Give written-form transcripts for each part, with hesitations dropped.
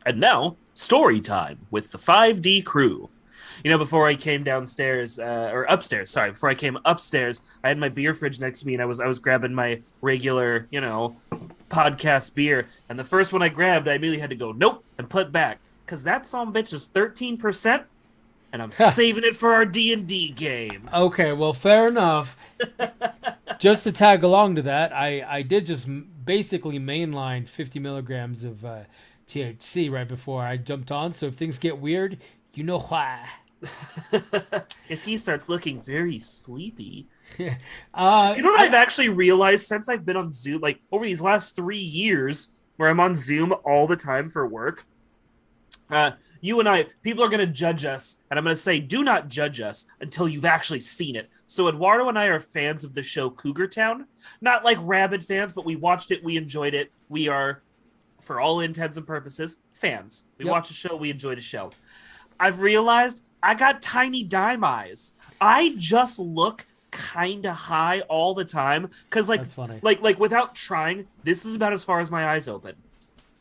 And now, story time with the 5D crew. Before I came downstairs or upstairs, sorry, before I came upstairs, I had my beer fridge next to me, and I was grabbing my regular, podcast beer. And the first one I grabbed, I immediately had to go nope and put back because that some bitch is 13%, and I'm saving it for our D&D game. Okay, well, fair enough. Just to tag along to that, I did just basically mainline 50 milligrams of THC right before I jumped on. So if things get weird, you know why. If he starts looking very sleepy. uh, You know what I, I've actually realized since I've been on Zoom, like over these last 3 years, where I'm on Zoom all the time for work? You and I, people are going to judge us, and I'm going to say, do not judge us until you've actually seen it. So Eduardo and I are fans of the show Cougar Town. Not like rabid fans, but we watched it, we enjoyed it. We are, for all intents and purposes, fans. We yep, watched a show, we enjoyed a show. I've realized I got tiny dime eyes. I just look kind of high all the time because like that's funny. like without trying, this is about as far as my eyes open.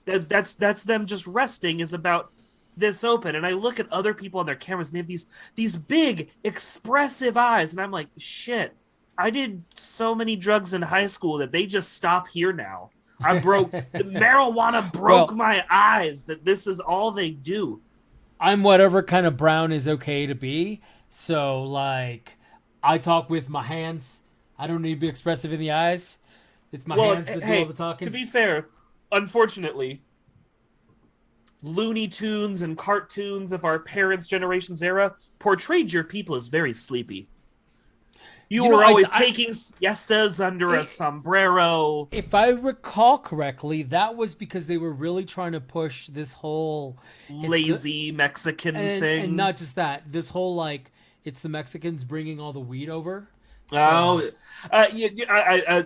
That's them just resting is about this open, and I look at other people on their cameras and they have these big expressive eyes, and I'm like, shit, I did so many drugs in high school that they just stop here now. I broke the marijuana broke Well, my eyes that this is all they do. I'm whatever kind of brown is okay to be. So, like, I talk with my hands. I don't need to be expressive in the eyes. It's my Well, hands that do all hey, the to talking. be fair, unfortunately, Looney Tunes and cartoons of our parents' generation's era portrayed your people as very sleepy. You You know, were I, always I taking siestas under a i- sombrero. if I recall correctly, that was because they were really trying to push this whole it's the Lazy Mexican and thing. not just that, this whole like it's the Mexicans bringing all the weed over. So, Oh,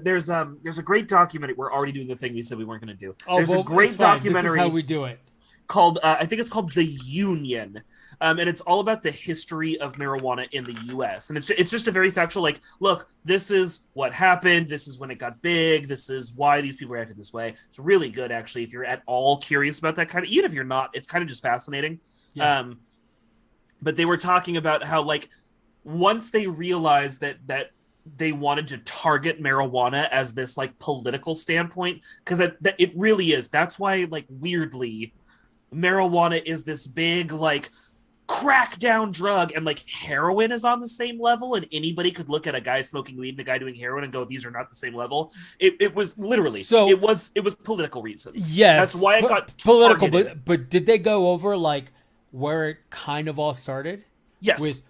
there's a great documentary. We're already doing the thing we said we weren't going to do. oh There's a well, it's great fine. This is how documentary we do it. called I think it's called The Union. And it's all about the history of marijuana in the U.S. And it's just a very factual, like, look, this is what happened. This is when it got big. This is why these people reacted this way. It's really good, actually, if you're at all curious about that kind of. Even if you're not, it's kind of just fascinating. Yeah, Um, but they were talking about how, like, once they realized that they wanted to target marijuana as this like political standpoint, because it really is. That's why, like, weirdly, marijuana is this big like crackdown drug, and like heroin is on the same level, and anybody could look at a guy smoking weed and a guy doing heroin and go, these are not the same level. It was literally so it was political reasons. That's yes, why it got political, targeted. but did they go over like where it kind of all started with Yes,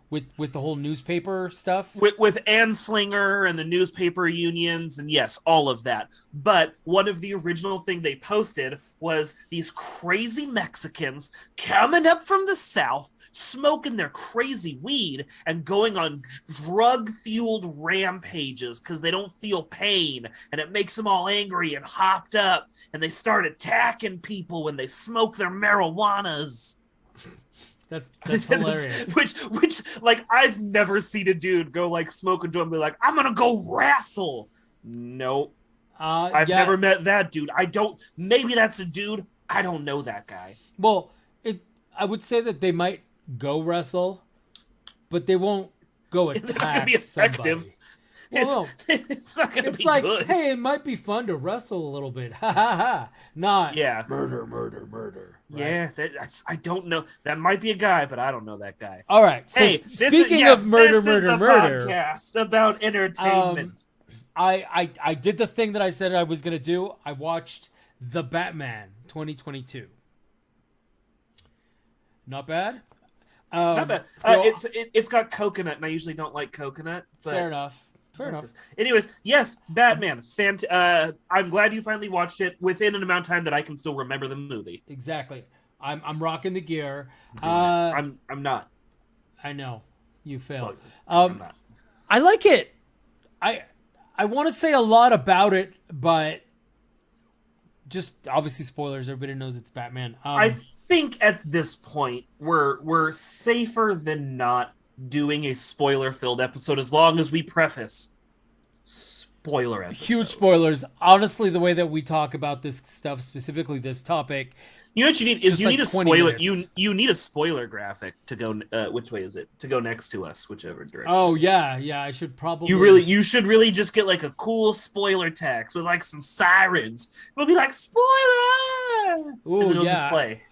the whole newspaper stuff? with Anslinger and the newspaper unions, and yes, all of that. But one of the original thing they posted was these crazy Mexicans coming up from the south, smoking their crazy weed and going on drug fueled rampages because they don't feel pain, and it makes them all angry and hopped up, and they start attacking people when they smoke their marijuanas. That's hilarious. which like I've never seen a dude go like smoke a joint and be like, I'm gonna go wrestle. Nope. I've Yeah. never met that dude. I don't, maybe that's a dude. I don't know that guy. Well, it. I would say that they might go wrestle, but they won't go It's not gonna be attack effective. somebody. Well, It's no. it's not gonna It's be like, good. hey, it might be fun to wrestle a little bit. Ha ha ha. Not Yeah. murder, murder, murder. Right? Yeah, that's I don't know. That might be a guy, but I don't know that guy. All right. So Hey, speaking of murder, this is murder, a murder, podcast about um, entertainment. I did the thing that I said I was gonna do. I watched The Batman 2022. Not bad. Not bad. So It's got coconut, and I usually don't like coconut, fair but enough. Fair enough. anyways, yes, Batman. I'm glad you finally watched it within an amount of time that I can still remember the movie. Exactly. I'm rocking the gear. Doing it. I'm not. I know you failed. Fuck, I'm Um, not. I like it. I I want to say a lot about it, but just obviously spoilers. Everybody knows it's Batman. I think at this point we're safer than not doing a spoiler filled episode as long as we preface spoiler episode. Huge spoilers. Honestly, the way that we talk about this stuff, specifically this topic, You know what you need is you like need a 20 spoiler. minutes. You need a spoiler graphic to go. Which way is it? To go next to us, whichever direction. oh yeah, I should probably. You should really just get like a cool spoiler text with like some sirens. It'll be like spoiler, Ooh, and then it'll yeah. just play.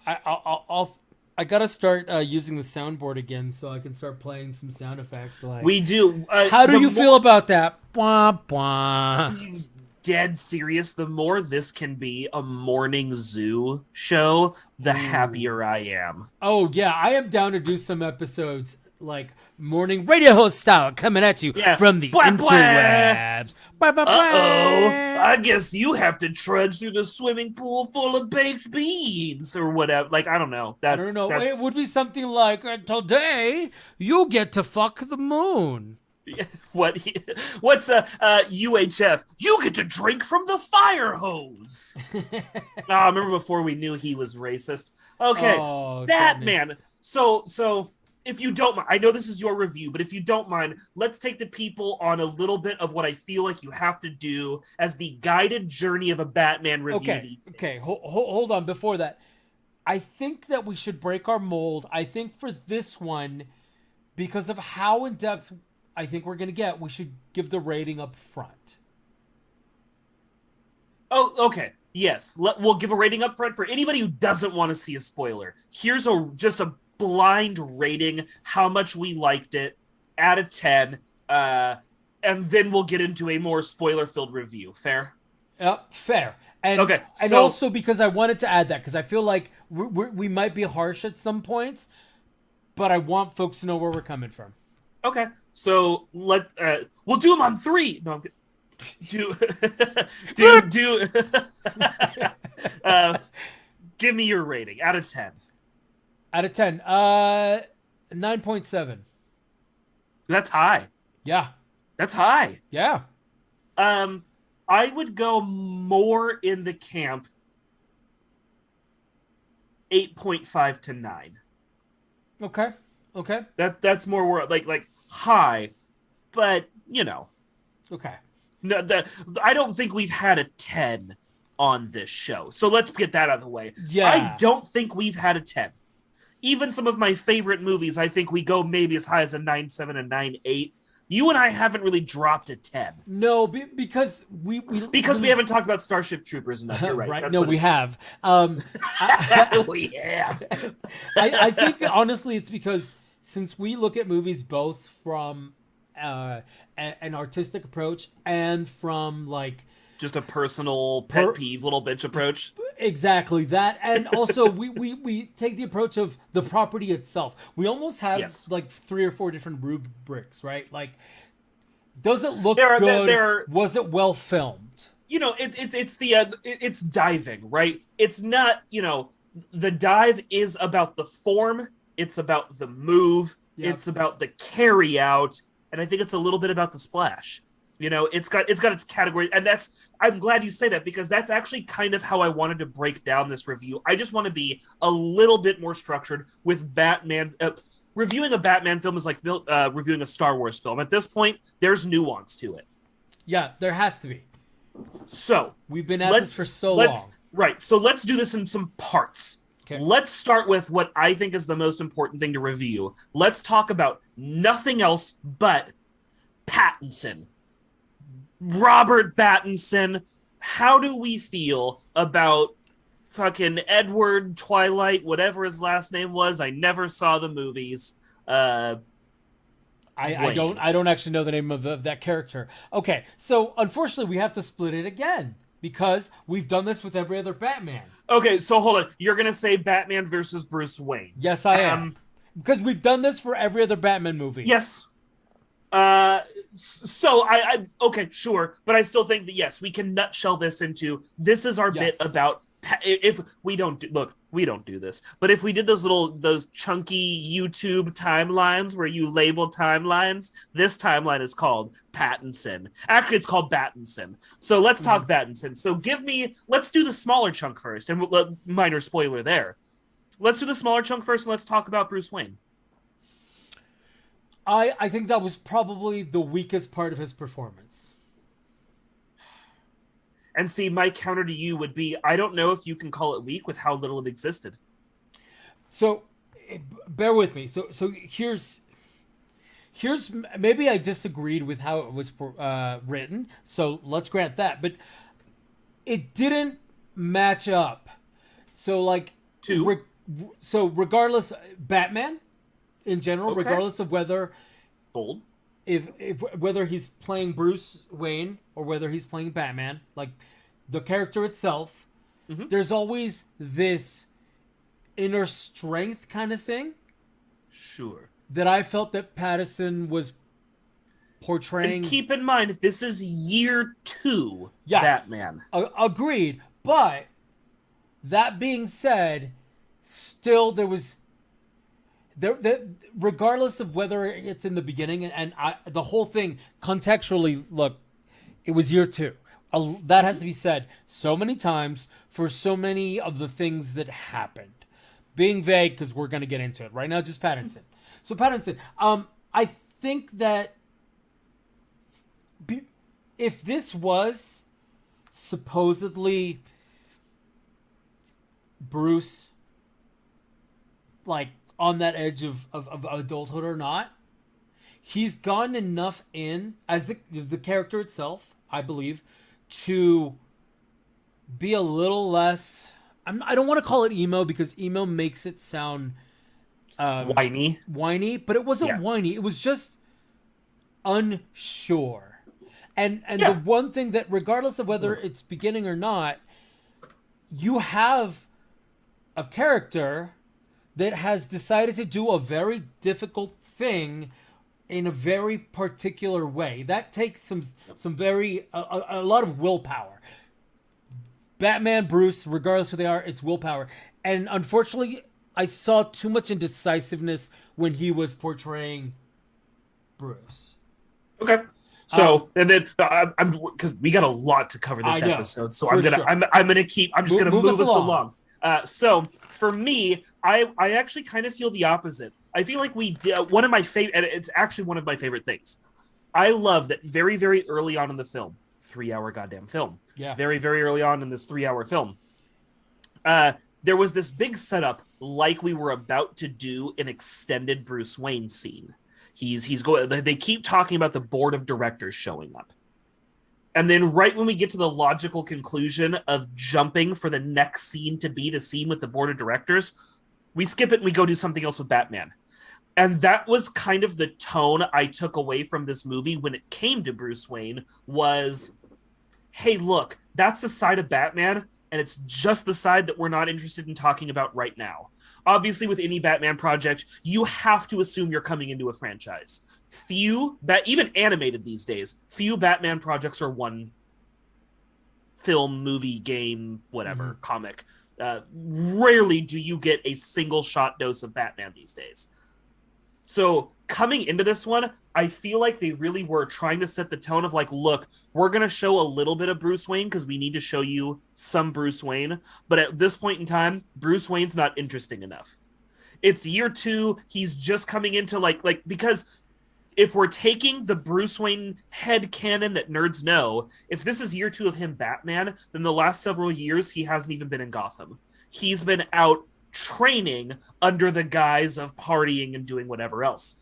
I gotta start using the soundboard again so I can start playing some sound effects. Like, We do. how do you feel about that? Bwah, bwah. Dead serious. The more this can be a morning zoo show, the happier I am. Oh yeah, I am down to do some episodes like morning radio host style coming at you Yeah. from the Bwah, bwah. interwebs. Bwah, bwah, Uh-oh, bwah. I guess you have to trudge through the swimming pool full of baked beans or whatever. Like, I don't know. I don't know. It would be something like today you get to fuck the moon. What's UHF? You get to drink from the fire hose. I remember before we knew he was racist. Okay, Oh, that sadness. man. So if you don't mind, I know this is your review, but if you don't mind, let's take the people on a little bit of what I feel like you have to do as the guided journey of a Batman review. Okay, hold on. Before that, I think that we should break our mold. I think for this one, because of how in depth I think we're gonna get, we should give the rating up front. Oh, okay. Yes, we'll give a rating up front for anybody who doesn't want to see a spoiler. Here's just a blind rating, how much we liked it, out of 10, and then we'll get into a more spoiler-filled review. Fair? Yep, fair. And, Okay, and so- also because I wanted to add that, because I feel like we might be harsh at some points, but I want folks to know where we're coming from. Okay, so we'll do them on 3. No, I'm kidding. do give me your rating out of 10. Out of 10, 9.7. That's high. Yeah, That's high. yeah. I would go more in the camp 8.5 to 9. Okay. That's more where like high, but you know, Okay. no, I don't think we've had a 10 on this show. So let's get that out of the way. Yeah. I don't think we've had a 10. Even some of my favorite movies, I think we go maybe as high as a 9.7 and 9.8. You and I haven't really dropped a 10. No, because we haven't talked about Starship Troopers enough. You're right. right. That's No, what we it is. have. We have. I think honestly it's because since we look at movies both from an artistic approach and from like Just a personal pet peeve, little bitch approach. exactly that, and also we take the approach of the property itself. We almost have Yes. like 3 or 4 different rubrics, right? Like, does it look There are- good? there- Was it well filmed? You know, it's diving, right? It's not, the dive is about the form, it's about the move, Yep. it's about the carry out, and I think it's a little bit about the splash. It's got its category, and I'm glad you say that, because that's actually kind of how I wanted to break down this review. I just want to be a little bit more structured with Batman. Reviewing a Batman film is like reviewing a Star Wars film. At this point, there's nuance to it. Yeah, there has to be. So We've been at this for so long. Right. So let's do this in some parts. Okay. Let's start with what I think is the most important thing to review. Let's talk about nothing else but Pattinson. Robert Pattinson. How do we feel about fucking Edward Twilight, whatever his last name was? I never saw the movies. I Wayne. don't actually know the name of that character. Okay, so unfortunately we have to split it again because we've done this with every other Batman. Okay, so hold on. You're gonna say Batman versus Bruce Wayne? Yes, I am. Because we've done this for every other Batman movie. Yes. So I okay, sure, but I still think that yes, we can nutshell this into this is our bit Yes. about if we don't do this, but if we did those chunky YouTube timelines where you label timelines, this timeline is called Pattinson. Actually, it's called Battinson. So let's talk Battinson. So let's do the smaller chunk first, and minor spoiler there. Let's do the smaller chunk first, and let's talk about Bruce Wayne. I think that was probably the weakest part of his performance. And see, my counter to you would be, I don't know if you can call it weak with how little it existed. So, bear with me. So here's maybe I disagreed with how it was written. So let's grant that, but it didn't match up. So like Two. So regardless, Batman in general, Okay. regardless of whether Bold. if whether he's playing Bruce Wayne or whether he's playing Batman, like the character itself, there's always this inner strength kind of thing Sure. that I felt that Pattinson was portraying. And keep in mind, this is year 2 Yes. Batman. Agreed. But that being said, still there was regardless of whether it's in the beginning and the whole thing contextually, look, it was year 2. That has to be said so many times for so many of the things that happened. Being vague because we're going to get into it right now. Just Pattinson. So Pattinson, I think that if this was supposedly Bruce, like on that edge of adulthood or not, he's gotten enough in as the character itself, I believe, to be a little less. I don't want to call it emo because emo makes it sound Whiny. but it wasn't whiny. It was just unsure. And the one thing that, regardless of whether it's beginning or not, you have a character that has decided to do a very difficult thing in a very particular way. That takes some very a lot of willpower. Batman, Bruce, regardless who they are, it's willpower. And unfortunately, I saw too much indecisiveness when he was portraying Bruce. Okay. So and then I'm because we got a lot to cover this episode, so I'm just gonna move us along. So for me, I actually kind of feel the opposite. I feel like we did one of my favorite, and it's actually one of my favorite things. I love that very, very early on in the film, 3-hour goddamn film. Yeah. Very, very early on in this 3-hour film, there was this big setup, like we were about to do an extended Bruce Wayne scene. He's going. They keep talking about the board of directors showing up, and then right when we get to the logical conclusion of jumping for the next scene to be the scene with the board of directors, we skip it and we go do something else with Batman. And that was kind of the tone I took away from this movie when it came to Bruce Wayne was, hey, look, that's the side of Batman, and it's just the side that we're not interested in talking about right now. Obviously, with any Batman project, you have to assume you're coming into a franchise. Even animated these days, few Batman projects are one film, movie, game, whatever, comic. Rarely do you get a single shot dose of Batman these days. So coming into this one, I feel like they really were trying to set the tone of like, look, we're going to show a little bit of Bruce Wayne because we need to show you some Bruce Wayne. But at this point in time, Bruce Wayne's not interesting enough. It's year 2. He's just coming into like because if we're taking the Bruce Wayne headcanon that nerds know, if this is year 2 of him Batman, then the last several years he hasn't even been in Gotham. He's been out training under the guise of partying and doing whatever else.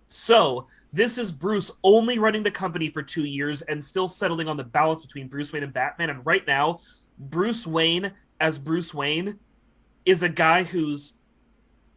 So this is Bruce only running the company for 2 years and still settling on the balance between Bruce Wayne and Batman. And right now, Bruce Wayne as Bruce Wayne is a guy who's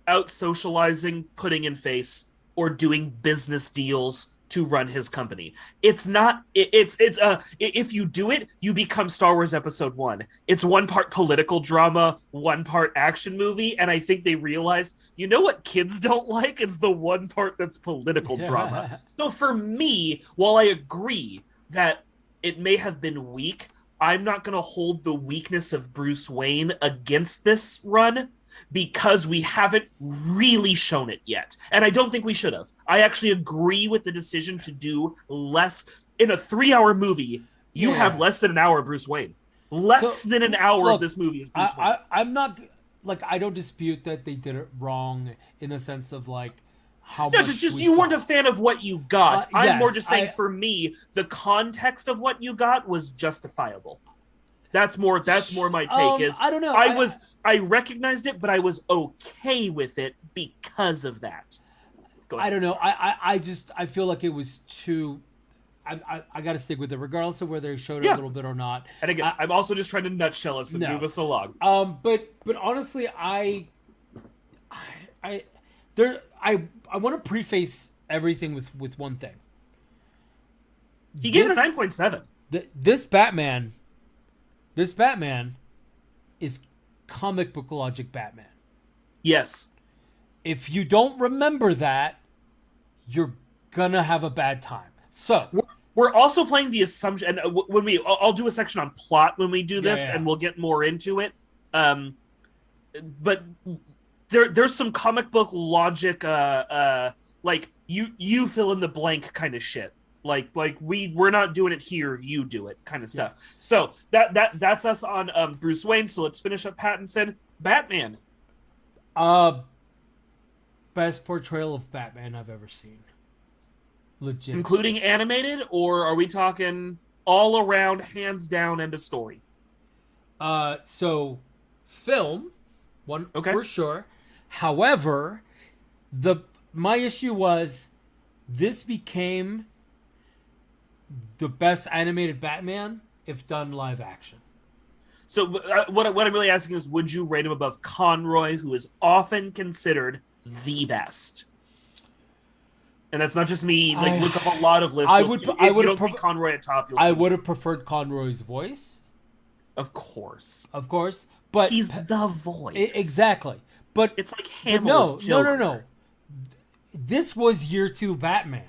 out socializing, putting in face, or doing business deals to run his company. It's not, if you do it, you become Star Wars Episode 1. It's one part political drama, one part action movie, and I think they realized, you know what kids don't like? It's the one part that's political drama. So for me, while I agree that it may have been weak, I'm not going to hold the weakness of Bruce Wayne against this run, because we haven't really shown it yet. And I don't think we should have. I actually agree with the decision to do less. In a 3-hour movie, you have less than an hour of Bruce Wayne. Less than an hour of this movie is Bruce Wayne. I'm not, like, I don't dispute that they did it wrong in the sense of, like, how no, much just you weren't a fan of what you got. I'm yes, more just saying, for me, the context of what you got was justifiable. That's more my take is I don't know. I recognized it, but I was okay with it because of that. I don't know. I feel like it was too. I got to stick with it, regardless of whether they showed it a little bit or not. And again, I'm also just trying to nutshell us and move us along. But honestly, I want to preface everything with one thing. He gave it a 9.7. This Batman is comic book logic Batman. Yes. If you don't remember that, you're gonna have a bad time. So we're also playing the assumption, and when I'll do a section on plot when we do this, and we'll get more into it. But there's some comic book logic, like you fill in the blank kind of shit. Like we're not doing it here, you do it kind of stuff. Yeah. So that's us on Bruce Wayne. So let's finish up Pattinson. Batman. Best portrayal of Batman I've ever seen. Legit. Including animated, or are we talking all around, hands down, end of story? So film, for sure. However, my issue was this became the best animated Batman if done live action. So what I'm really asking is, would you rate him above Conroy, who is often considered the best? And that's not just me. Like, look up a lot of lists. If you don't see Conroy at top, I would have preferred Conroy's voice. Of course. But he's the voice. Exactly. But it's like Hamill's Joker. No. This was year 2 Batman.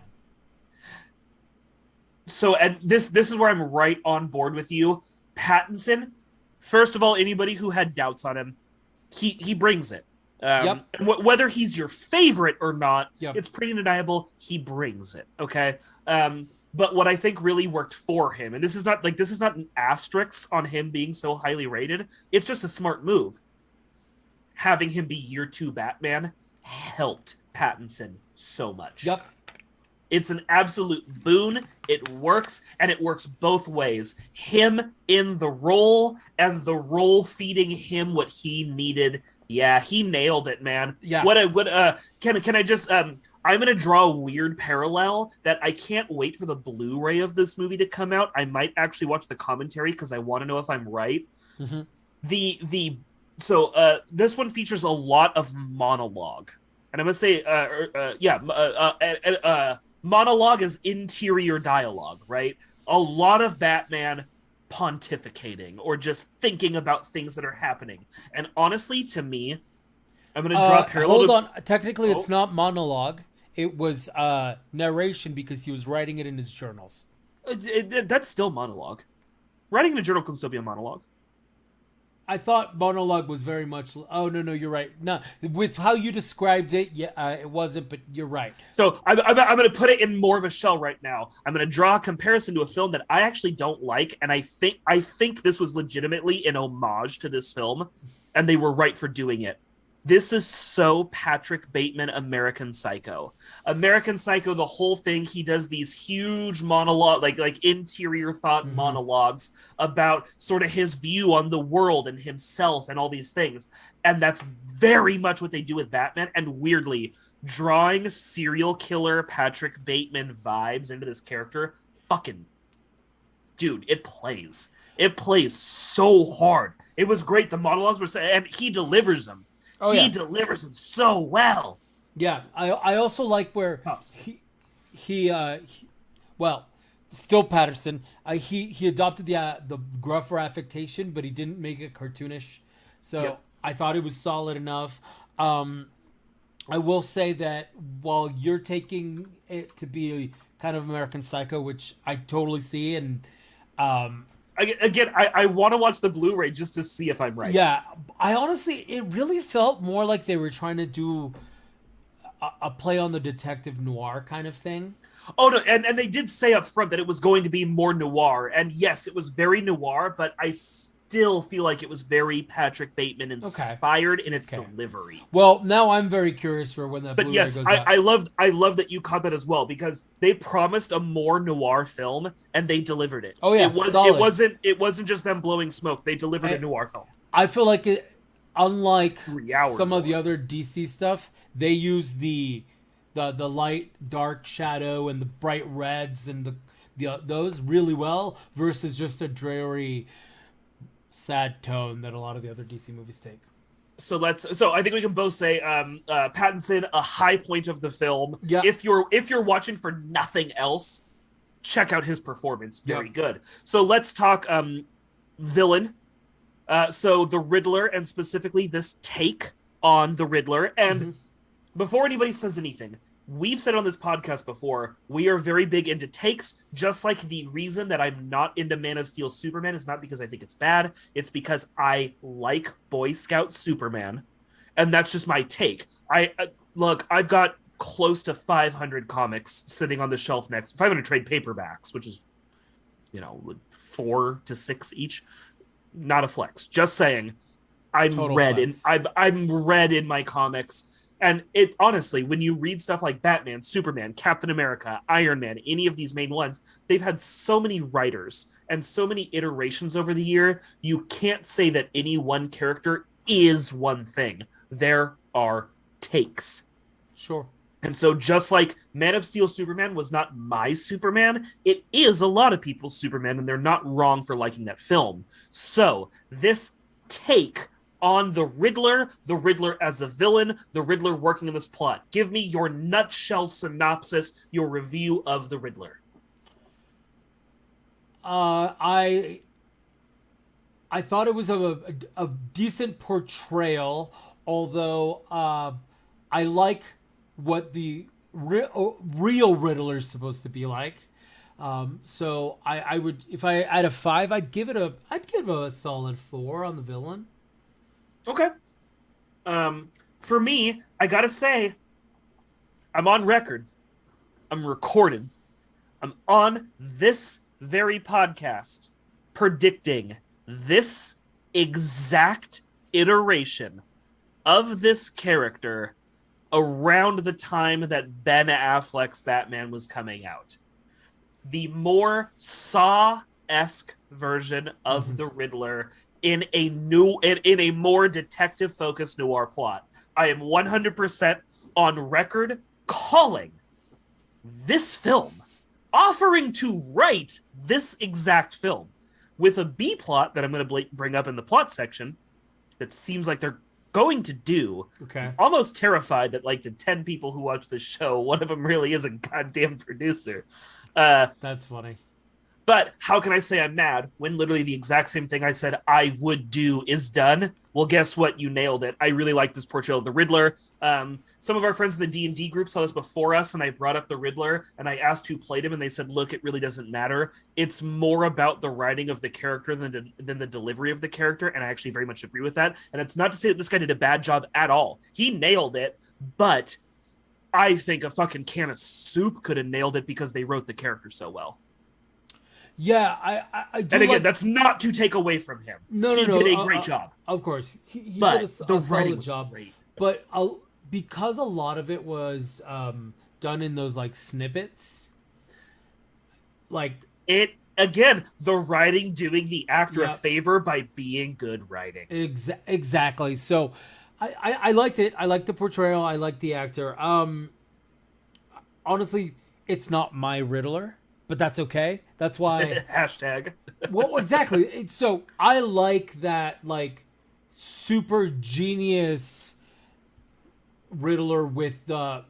So, and this is where I'm right on board with you. Pattinson, first of all, anybody who had doubts on him, he brings it. And whether he's your favorite or not, it's pretty undeniable. He brings it. Okay. But what I think really worked for him, and this is not an asterisk on him being so highly rated. It's just a smart move. Having him be year 2 Batman helped Pattinson so much. Yep. It's an absolute boon. It works, and it works both ways. Him in the role, and the role feeding him what he needed. Yeah, he nailed it, man. Yeah. Can I just I'm gonna draw a weird parallel that I can't wait for the Blu-ray of this movie to come out. I might actually watch the commentary because I want to know if I'm right. Mm-hmm. So this one features a lot of monologue, and I'm gonna say monologue is interior dialogue, right? A lot of Batman pontificating or just thinking about things that are happening. And honestly, to me, I'm going to draw a parallel. Hold on. Technically, it's not monologue. It was narration because he was writing it in his journals. That's still monologue. Writing in a journal can still be a monologue. I thought monologue was very much... Oh, no, you're right. No, with how you described it, it wasn't, but you're right. So I'm going to put it in more of a shell right now. I'm going to draw a comparison to a film that I actually don't like, and I think this was legitimately an homage to this film, and they were right for doing it. This is so Patrick Bateman American Psycho. American Psycho, the whole thing, he does these huge monologue, like interior thought monologues about sort of his view on the world and himself and all these things. And that's very much what they do with Batman. And weirdly, drawing serial killer Patrick Bateman vibes into this character, fucking dude, it plays. It plays so hard. It was great. The monologues were, and he delivers them. He delivers them so well. Yeah, I also like where he still Patterson. He adopted the gruffer affectation, but he didn't make it cartoonish. So I thought it was solid enough. I will say that while you're taking it to be a kind of American Psycho, which I totally see, and I want to watch the Blu-ray just to see if I'm right. Yeah, I honestly, it really felt more like they were trying to do a play on the detective noir kind of thing. Oh, no, and they did say up front that it was going to be more noir. And yes, it was very noir, but I still feel like it was very Patrick Bateman Okay. inspired in its Okay. delivery. Well, now I'm very curious for when that But Blu-ray yes, goes out. I love that you caught that as well, because they promised a more noir film and they delivered it. Oh yeah, solid. It wasn't just them blowing smoke. They delivered a noir film. I feel like it, unlike 3 hour some of the noir. other DC stuff, they use the light, dark shadow and the bright reds and the those really well versus just a dreary, sad tone that a lot of the other DC movies take. So I think we can both say Pattinson, a high point of the film. Yeah. If you're watching for nothing else, check out his performance. Very Yep. good. So let's talk villain. So the Riddler, and specifically this take on the Riddler. And before anybody says anything, we've said on this podcast before, we are very big into takes, just like the reason that I'm not into Man of Steel Superman is not because I think it's bad, it's because I like Boy Scout Superman, and that's just my take. Look, I've got close to 500 comics sitting on the shelf next, 500 trade paperbacks, which is, 4 to 6 each. Not a flex. Just saying, I'm Total red flex. I'm red in my comics. And it honestly, when you read stuff like Batman, Superman, Captain America, Iron Man, any of these main ones, they've had so many writers and so many iterations over the year, you can't say that any one character is one thing. There are takes. Sure. And so just like Man of Steel Superman was not my Superman, it is a lot of people's Superman, and they're not wrong for liking that film. So this take on the Riddler as a villain, the Riddler working in this plot. Give me your nutshell synopsis, your review of the Riddler. I thought it was a decent portrayal, although I like what the real Riddler is supposed to be like. So I would, if I out of 5, I'd give a solid 4 on the villain. Okay. For me, I gotta say, I'm on record. I'm recorded. I'm on this very podcast predicting this exact iteration of this character around the time that Ben Affleck's Batman was coming out. The more Saw-esque version of the Riddler in a more detective-focused noir plot. I am 100% on record calling this film, offering to write this exact film with a B plot that I'm going to bring up in the plot section that seems like they're going to do. Okay. I'm almost terrified that like the 10 people who watch this show, one of them really is a goddamn producer. That's funny. But how can I say I'm mad when literally the exact same thing I said I would do is done? Well, guess what? You nailed it. I really like this portrayal of the Riddler. Some of our friends in the D&D group saw this before us, and I brought up the Riddler, and I asked who played him, and they said, look, it really doesn't matter. It's more about the writing of the character than the delivery of the character, and I actually very much agree with that. And it's not to say that this guy did a bad job at all. He nailed it, but I think a fucking can of soup could have nailed it because they wrote the character so well. Yeah, I do. And again, like, that's not to take away from him. No, he no, no. did a great job. Of course, he But did a the writing solid was job. great. But because a lot of it was done in those like snippets, like It again, the writing doing the actor a Yep. favor by being good writing. exactly. So I liked it. I liked the portrayal. I liked the actor. Honestly, it's not my Riddler, but that's okay. That's why. Hashtag. Well, exactly. So I like that, like, super genius Riddler with the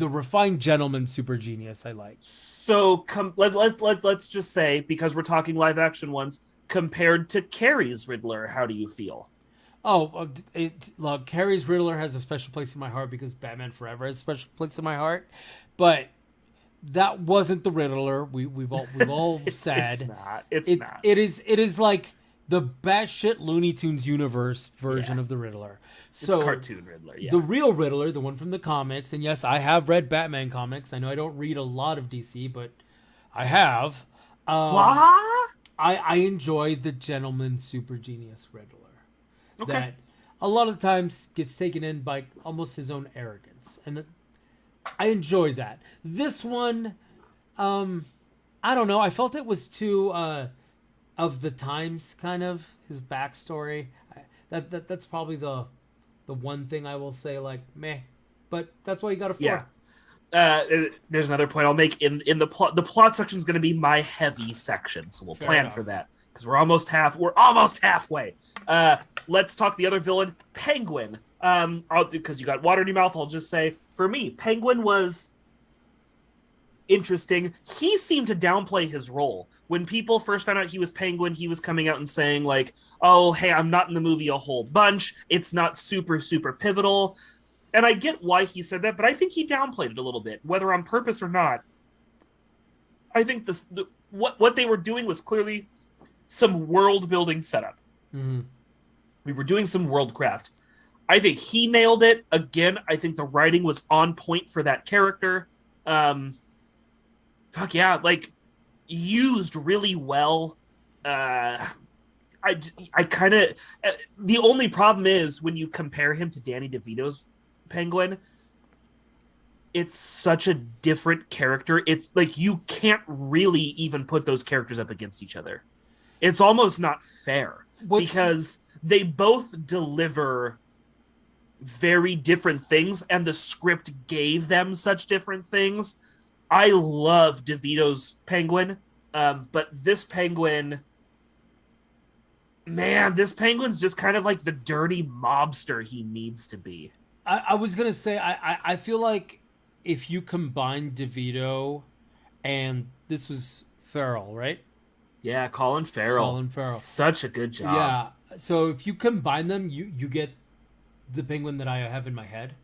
refined gentleman super genius. I like. So let's just say, because we're talking live action ones, compared to Carrey's Riddler, how do you feel? Oh, look, Carrey's Riddler has a special place in my heart because Batman Forever has a special place in my heart, but that wasn't the Riddler. We've all said It's not. It's not. It is like the batshit Looney Tunes universe version of the Riddler. So it's cartoon Riddler. Yeah. the real Riddler, the one from the comics, and yes, I have read Batman comics. I know I don't read a lot of DC, but I have. What? I enjoy the gentleman super genius Riddler. Okay. That a lot of times gets taken in by almost his own arrogance. And I enjoy that. This one, I don't know. I felt it was too of the times, kind of his backstory. That's probably the one thing I will say, like, meh. But that's why you got a 4. Yeah. There's another point I'll make in the plot. The plot section is going to be my heavy section, so we'll plan for that because we're almost halfway. Let's talk the other villain, Penguin. Because you got water in your mouth, I'll just say for me, Penguin was interesting. He seemed to downplay his role. When people first found out he was Penguin, he was coming out and saying like, "Oh, hey, I'm not in the movie a whole bunch. It's not super pivotal." And I get why he said that, but I think he downplayed it a little bit, whether on purpose or not. I think what they were doing was clearly some world building setup. Mm-hmm. We were doing some world craft. I think he nailed it. Again, I think the writing was on point for that character. Fuck yeah, like used really well. I kind of the only problem is when you compare him to Danny DeVito's Penguin, it's such a different character. It's like you can't really even put those characters up against each other. It's almost not fair because they both deliver very different things and the script gave them such different things. I love DeVito's Penguin, but this Penguin, man, this Penguin's just kind of like the dirty mobster he needs to be. I was going to say, I feel like if you combine DeVito and this was Farrell, right? Yeah, Colin Farrell. Such a good job. Yeah. So if you combine them, you get the Penguin that I have in my head.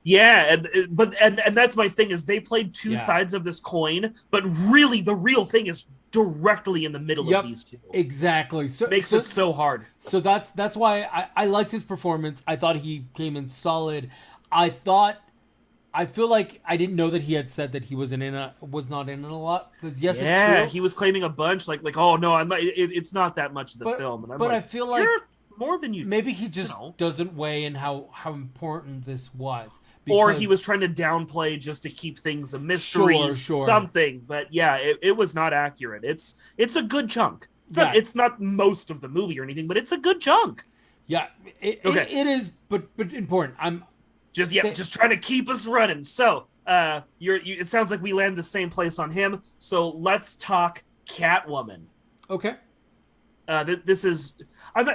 Yeah, and that's my thing is they played two sides of this coin, but really the real thing is directly in the middle of these two. Exactly. So makes it so hard. So that's why I liked his performance. I thought he came in solid. I feel like I didn't know that he had said that he was not in it a lot. Because it's true. He was claiming a bunch like oh no, I'm not, it's not that much of the film. And I feel like more than you. Maybe he just doesn't weigh in how important this was. Or he was trying to downplay just to keep things a mystery, something. But yeah, it was not accurate. It's a good chunk. It's not most of the movie or anything, but it's a good chunk. Yeah, it is, but important. I'm just trying to keep us running. So it sounds like we land the same place on him. So let's talk Catwoman. Okay. This is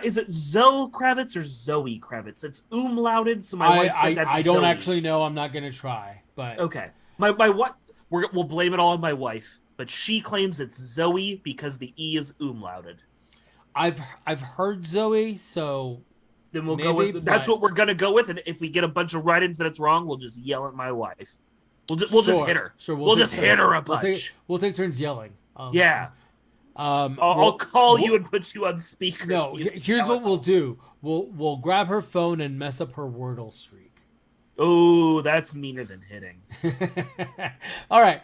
is it Zoe Kravitz or Zoe Kravitz? It's umlauted, so my wife said that's I don't Zoe. actually know. I'm not gonna try, but okay. My what we'll blame it all on my wife, but she claims it's Zoe because the E is umlauted. I've heard Zoe, so then we'll go with that's what we're gonna go with, and if we get a bunch of write-ins that it's wrong, we'll just yell at my wife. We'll just hit her. Sure, we'll just hit her a bunch. We'll take turns yelling. Yeah. I'll call you and put you on speaker. No, here's what we'll do. We'll grab her phone and mess up her Wordle streak. Oh, that's meaner than hitting. All right.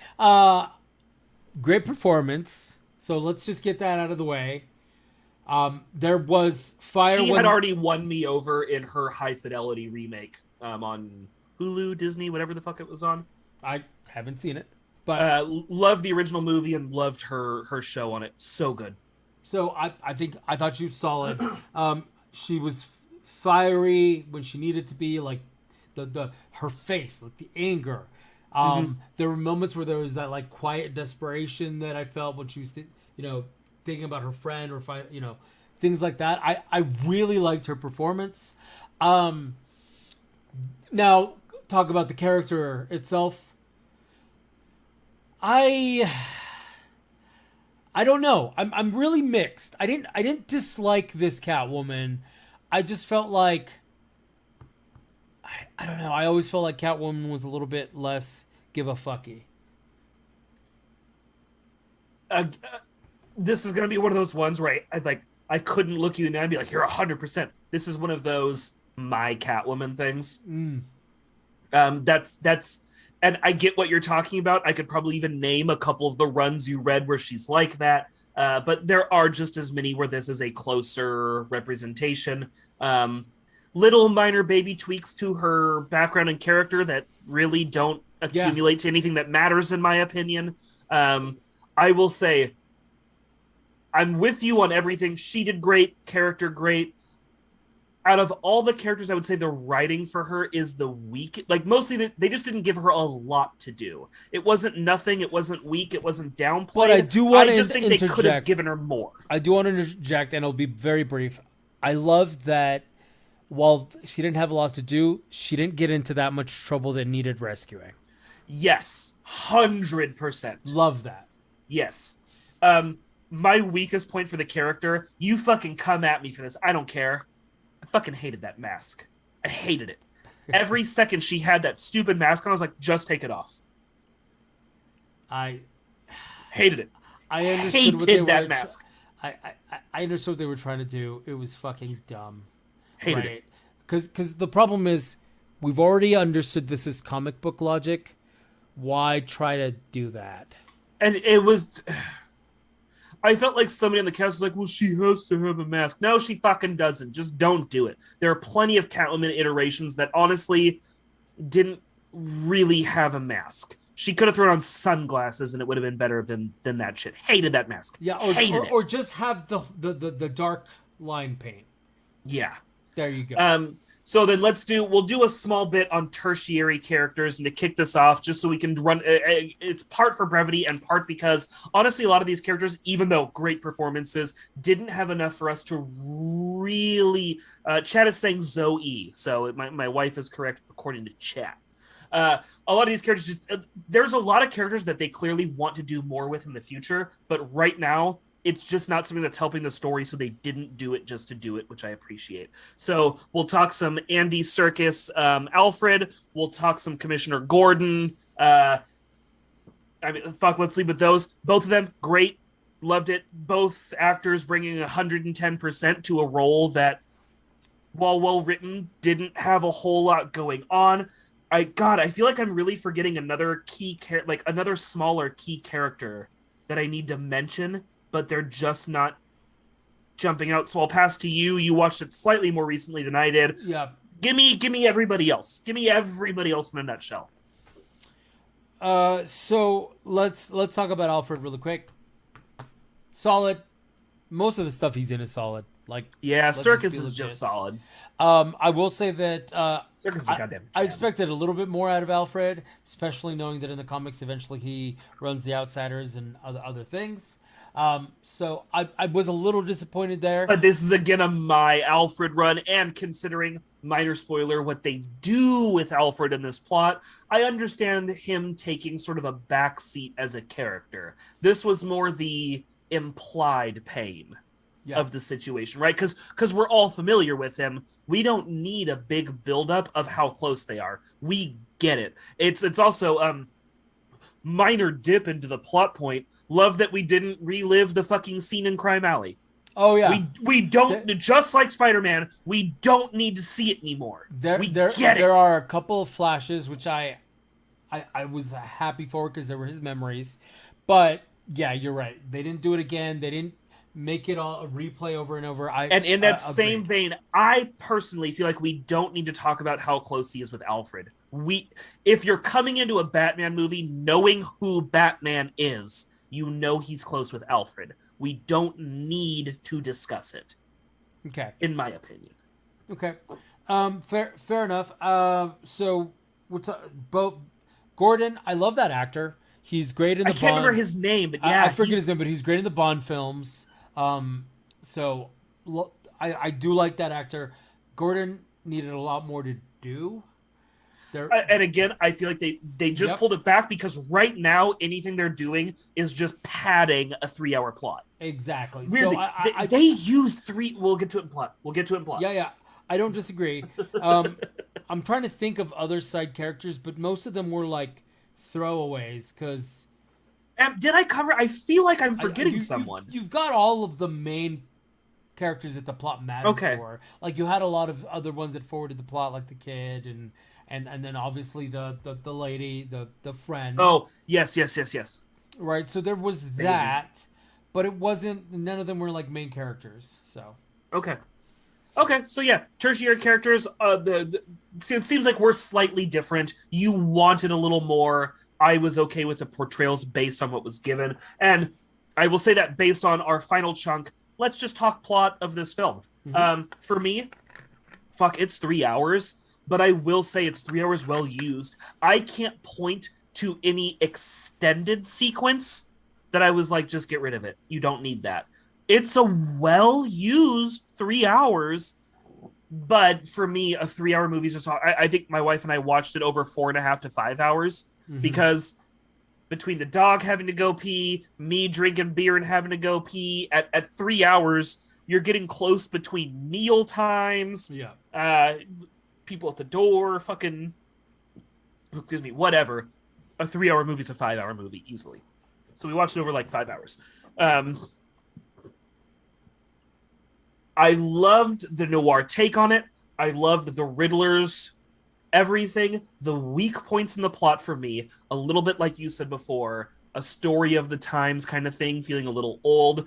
Great performance. So let's just get that out of the way. There was fire. She had already won me over in her high fidelity remake on Hulu, Disney, whatever the fuck it was on. I haven't seen it. But loved the original movie and loved her show on it. So good. So I thought she was solid. She was fiery when she needed to be, like her face, like the anger. There were moments where there was that like quiet desperation that I felt when she was thinking about her friend or things like that. I really liked her performance. Now talk about the character itself. I don't know. I'm really mixed. I didn't dislike this Catwoman. I just felt like I don't know. I always felt like Catwoman was a little bit less give a fucky. This is gonna be one of those ones where I couldn't look you in the eye and be like, you're 100%. This is one of those my Catwoman things. That's. And I get what you're talking about. I could probably even name a couple of the runs you read where she's like that. But there are just as many where this is a closer representation. Um, Little minor baby tweaks to her background and character that really don't Yeah. accumulate to anything that matters, in my opinion. I will say, I'm with you on everything. She did great, character great. Out of all the characters, I would say the writing for her is the weak. Like, mostly they just didn't give her a lot to do. It wasn't nothing. It wasn't weak. It wasn't downplayed. But I do want I to just think they could have interject. given her more. I do want to interject, and it'll be very brief. I love that while she didn't have a lot to do, she didn't get into that much trouble that needed rescuing. Yes, 100%. Love that. Yes. My weakest point for the character, you fucking come at me for this. I don't care. I fucking hated that mask. I hated it. Every second she had that stupid mask on, I was like, just take it off. I Hated it. I understood what they Hated that were. mask. I understood what they were trying to do. It was fucking dumb. Hated it. Because the problem is, we've already understood this is comic book logic. Why try to do that? And it was... I felt like somebody in the cast was like, well, she has to have a mask. No, she fucking doesn't. Just don't do it. There are plenty of Catwoman iterations that honestly didn't really have a mask. She could have thrown on sunglasses and it would have been better than that shit. Hated that mask. Yeah, or just have the dark line paint. Yeah. There you go. So then we'll do a small bit on tertiary characters, and to kick this off, just so we can run, it's part for brevity and part because honestly, a lot of these characters, even though great performances, didn't have enough for us to really, chat is saying Zoe. So my wife is correct according to chat. A lot of these characters there's a lot of characters that they clearly want to do more with in the future, but right now, it's just not something that's helping the story, so they didn't do it just to do it, which I appreciate. So we'll talk some Andy Serkis, Alfred. We'll talk some Commissioner Gordon. Let's lead with those. Both of them, great. Loved it. Both actors bringing 110% to a role that, while well written, didn't have a whole lot going on. I feel like I'm really forgetting another another smaller key character that I need to mention, but they're just not jumping out. So I'll pass to you. You watched it slightly more recently than I did. Yeah. Give me everybody else. Give me everybody else in a nutshell. So let's talk about Alfred really quick. Solid. Most of the stuff he's in is solid. Serkis is just solid. I will say that Serkis is a goddamn I expected a little bit more out of Alfred, especially knowing that in the comics eventually he runs the Outsiders and other things. So I was a little disappointed there. But this is again a my Alfred run, and considering, minor spoiler, what they do with Alfred in this plot, I understand him taking sort of a backseat as a character. This was more the implied pain of the situation, right? Because we're all familiar with him. We don't need a big buildup of how close they are. We get it. It's also minor dip into the plot point. Love that we didn't relive the fucking scene in Crime Alley. Oh yeah, we don't, just like Spider-Man, we don't need to see it anymore. There are a couple of flashes which I was happy for because they were his memories, but yeah, you're right. They didn't do it again. They didn't make it all a replay over and over. And in that same vein, I personally feel like we don't need to talk about how close he is with Alfred. If you're coming into a Batman movie knowing who Batman is, you know he's close with Alfred. We don't need to discuss it. Okay. In my opinion. Okay. Fair enough. So we're Gordon, I love that actor. He's great in the Bond. I can't remember his name, but yeah. I forget his name, but he's great in the Bond films. So I do like that actor. Gordon needed a lot more to do. And again, I feel like they just pulled it back because right now anything they're doing is just padding a 3-hour plot. Exactly. Weirdly, so they use 3. We'll get to it in plot. Yeah. I don't disagree. I'm trying to think of other side characters, but most of them were like throwaways because. Did I cover? I feel like I'm forgetting someone. You've got all of the main characters that the plot mattered for. Like you had a lot of other ones that forwarded the plot, like the kid and then obviously the lady, the friend. Oh yes. Right. So there was that, but it wasn't. None of them were like main characters. So Okay. Okay, so yeah, tertiary characters. So it seems like we're slightly different. You wanted a little more. I was okay with the portrayals based on what was given, and I will say that based on our final chunk. Let's just talk plot of this film. For me, fuck, it's 3 hours, but I will say it's 3 hours well used. I can't point to any extended sequence that I was like, just get rid of it. You don't need that. It's a well used 3 hours, but for me, a 3 hour movie is just. I think my wife and I watched it over 4.5 to 5 hours because between the dog having to go pee, me drinking beer and having to go pee at 3 hours, you're getting close between meal times. yeah, People at the door, fucking, excuse me, whatever. A 3 hour movie is a 5 hour movie easily. So we watched it over like 5 hours. I loved the noir take on it. I loved the Riddler's everything. The weak points in the plot for me, a little bit like you said before, a story of the times kind of thing, feeling a little old.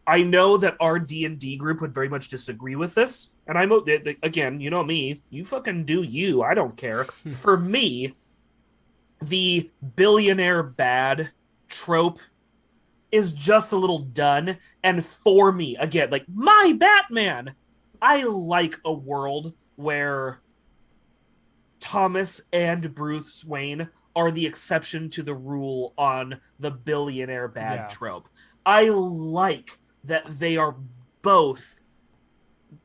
I know that our D&D group would very much disagree with this. And I'm, again, you know me, you fucking do you. I don't care. For me, the billionaire bad trope is just a little done. And for me, again, like my Batman, I like a world where Thomas and Bruce Wayne are the exception to the rule on the billionaire bad trope. I like that they are both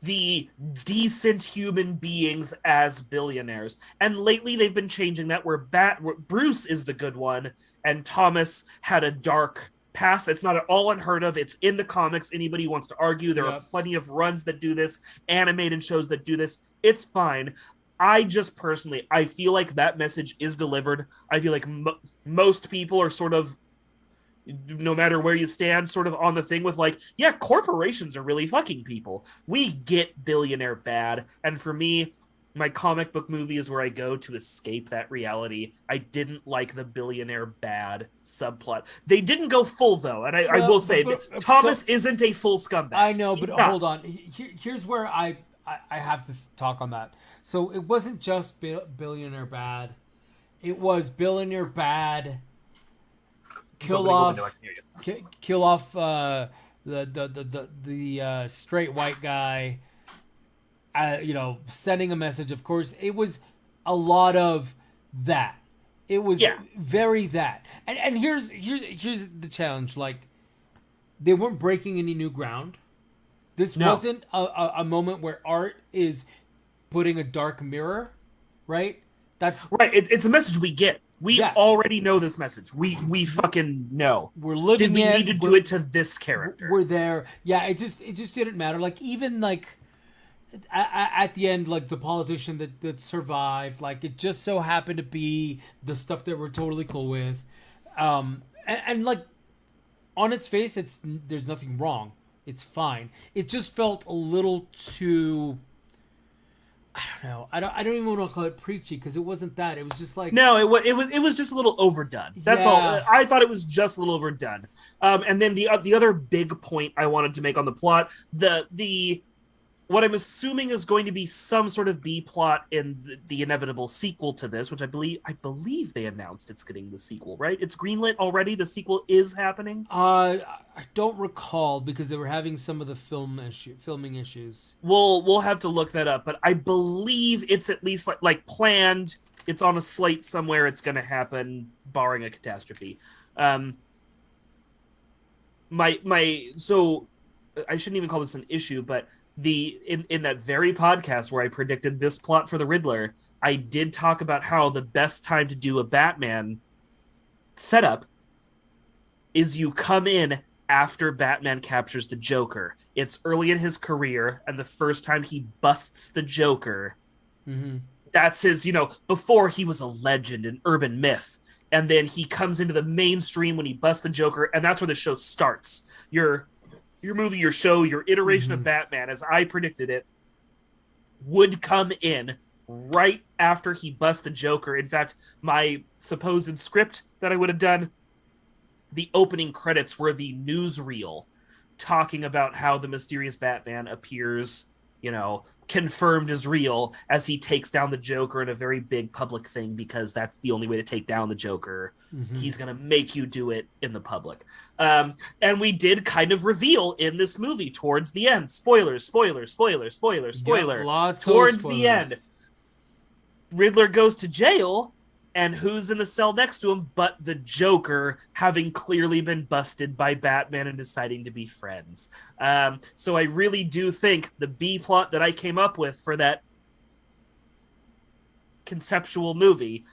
the decent human beings as billionaires. And lately they've been changing that where Bruce is the good one and Thomas had a dark past. It's not at all unheard of. It's in the comics. Anybody who wants to argue, there are plenty of runs that do this, animated shows that do this. It's fine. I just personally, I feel like that message is delivered. I feel like most people are sort of, no matter where you stand, sort of on the thing with like, yeah, corporations are really fucking people. We get billionaire bad. And for me, my comic book movie is where I go to escape that reality. I didn't like the billionaire bad subplot. They didn't go full, though. And I will say, Thomas isn't a full scumbag. I know, but hold on. Here's where I have to talk on that. So it wasn't just billionaire bad. It was billionaire bad. Kill off the straight white guy. Sending a message. Of course, it was a lot of that. It was very that. And here's the challenge. Like, they weren't breaking any new ground. This wasn't a moment where art is putting a dark mirror, right? That's right. It's a message we get. We already know this message. We fucking know. We're living. Did we need to do it to this character? We're there. Yeah. It just didn't matter. Like, even like at the end, like the politician that survived, like it just so happened to be the stuff that we're totally cool with, and like on its face, there's nothing wrong. It's fine. It just felt a little too. I don't know. I don't even want to call it preachy because it wasn't that. It was just like no. It was just a little overdone. That's all. I thought it was just a little overdone. And then the other big point I wanted to make on the plot, the what I'm assuming is going to be some sort of B plot in the inevitable sequel to this, which I believe they announced it's getting the sequel, right? It's greenlit already. The sequel is happening. I don't recall because they were having some of the filming issues. We'll have to look that up, but I believe it's at least like planned. It's on a slate somewhere. It's going to happen, barring a catastrophe. So I shouldn't even call this an issue, but in that very podcast where I predicted this plot for the Riddler, I did talk about how the best time to do a Batman setup is you come in after Batman captures the Joker. It's early in his career, and the first time he busts the Joker, that's his, before he was a legend, an urban myth. And then he comes into the mainstream when he busts the Joker, and that's where the show starts. Your movie, your show, your iteration of Batman, as I predicted it, would come in right after he busts the Joker. In fact, my supposed script that I would have done, the opening credits were the newsreel talking about how the mysterious Batman appears, confirmed as real as he takes down the Joker in a very big public thing, because that's the only way to take down the Joker. Mm-hmm. He's going to make you do it in the public. And we did kind of reveal in this movie towards the end. Spoilers. Towards the end, Riddler goes to jail, and who's in the cell next to him but the Joker, having clearly been busted by Batman and deciding to be friends. So I really do think the B plot that I came up with for that conceptual movie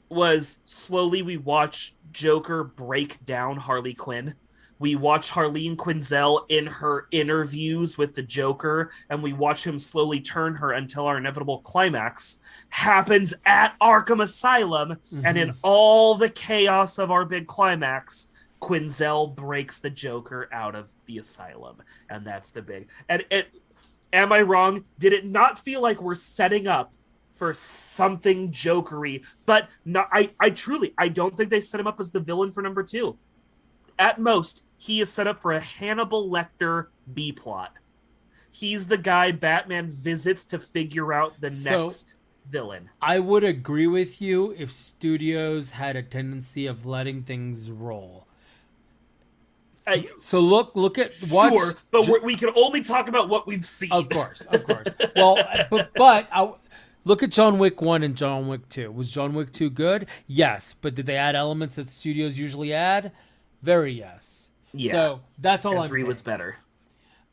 was slowly we watch Joker break down Harley Quinn. We watch Harleen Quinzel in her interviews with the Joker, and we watch him slowly turn her until our inevitable climax happens at Arkham Asylum. Mm-hmm. And in all the chaos of our big climax, Quinzel breaks the Joker out of the asylum. And that's the big... And am I wrong? Did it not feel like we're setting up for something Jokery? But not, I truly don't think they set him up as the villain for number 2. At most, he is set up for a Hannibal Lecter B-plot. He's the guy Batman visits to figure out the next villain. I would agree with you if studios had a tendency of letting things roll. So look at what... Sure, but we can only talk about what we've seen. Of course. Well, but look at John Wick 1 and John Wick 2. Was John Wick 2 good? Yes. But did they add elements that studios usually add? Very yes. Yeah. So that's all I'm saying. 3 was better.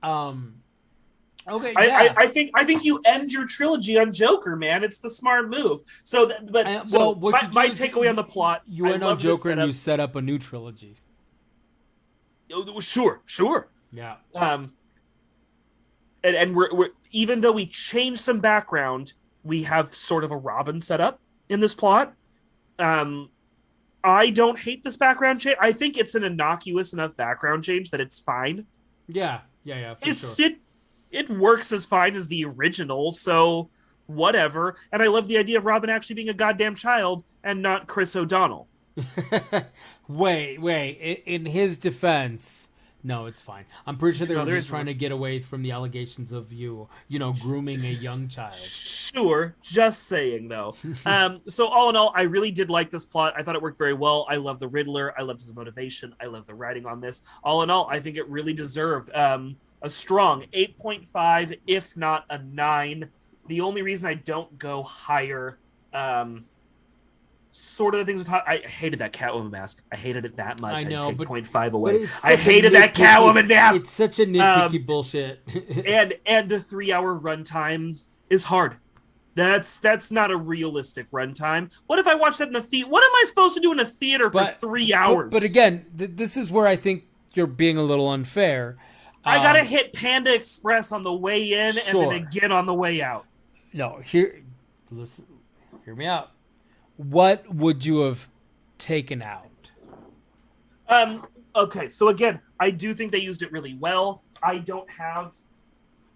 Okay. Yeah. I think you end your trilogy on Joker, man. It's the smart move. So, my takeaway on the plot. You end on Joker and you set up a new trilogy. Sure. Yeah. And we're even though we changed some background, we have sort of a Robin set up in this plot. I don't hate this background change. I think it's an innocuous enough background change that it's fine. Yeah, for sure. It works as fine as the original, so whatever. And I love the idea of Robin actually being a goddamn child and not Chris O'Donnell. Wait. In his defense, no, it's fine. I'm pretty sure they're just trying to get away from the allegations of grooming a young child. Sure, just saying though. So all in all, I really did like this plot. I thought it worked very well. I love the Riddler. I loved his motivation. I love the writing on this. All in all, I think it really deserved a strong 8.5, if not a 9. The only reason I don't go higher, sort of the things I hated that Catwoman mask. I hated it that much. I know, I'd take 0.5 away. I hated that Catwoman mask. It's such a nitpicky bullshit. and the 3-hour runtime is hard. That's not a realistic runtime. What if I watch that in the theater? What am I supposed to do in a theater for 3 hours? But again, this is where I think you're being a little unfair. I gotta hit Panda Express on the way in and then again on the way out. No, hear me out. What would you have taken out? Okay, so again, I do think they used it really well. I don't have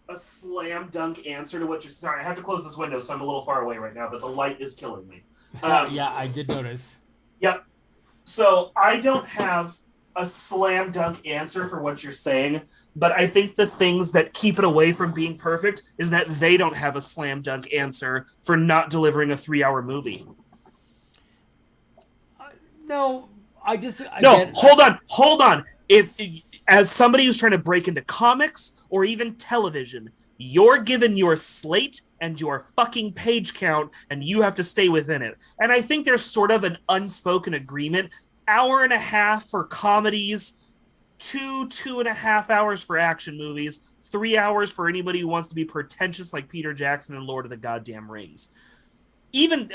a slam dunk answer to what you're... Sorry, I have to close this window, so I'm a little far away right now, but the light is killing me. Yeah, I did notice. Yep. So I don't have a slam dunk answer for what you're saying, but I think the things that keep it away from being perfect is that they don't have a slam dunk answer for not delivering a 3-hour movie. No, hold on. If as somebody who's trying to break into comics or even television, you're given your slate and your fucking page count, and you have to stay within it. And I think there's sort of an unspoken agreement. 1.5 for comedies, 2.5 hours for action movies, 3 hours for anybody who wants to be pretentious like Peter Jackson and Lord of the Goddamn Rings. Even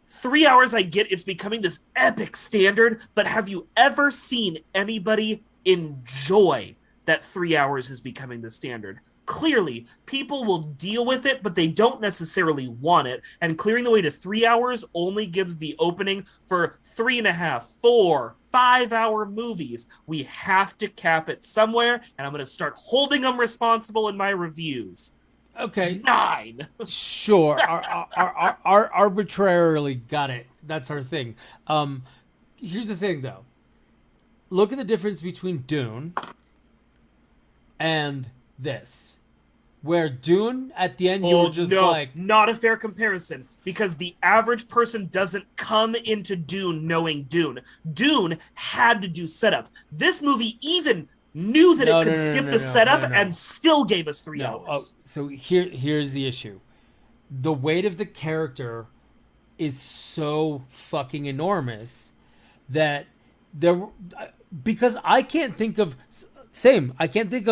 3 hours, I get it's becoming this epic standard, but have you ever seen anybody enjoy that 3 hours is becoming the standard? Clearly, people will deal with it, but they don't necessarily want it. And clearing the way to 3 hours only gives the opening for 3.5, 4, 5-hour movies. We have to cap it somewhere, and I'm going to start holding them responsible in my reviews. Okay. 9. Sure. Arbitrarily got it. That's our thing. here's the thing, though. Look at the difference between Dune and this. Where Dune, at the end, you were just no, like... not a fair comparison, because the average person doesn't come into Dune knowing Dune. Dune had to do setup. This movie even knew that it could skip the setup and still gave us 3 hours. So here's the issue. The weight of the character is so fucking enormous that because I can't think of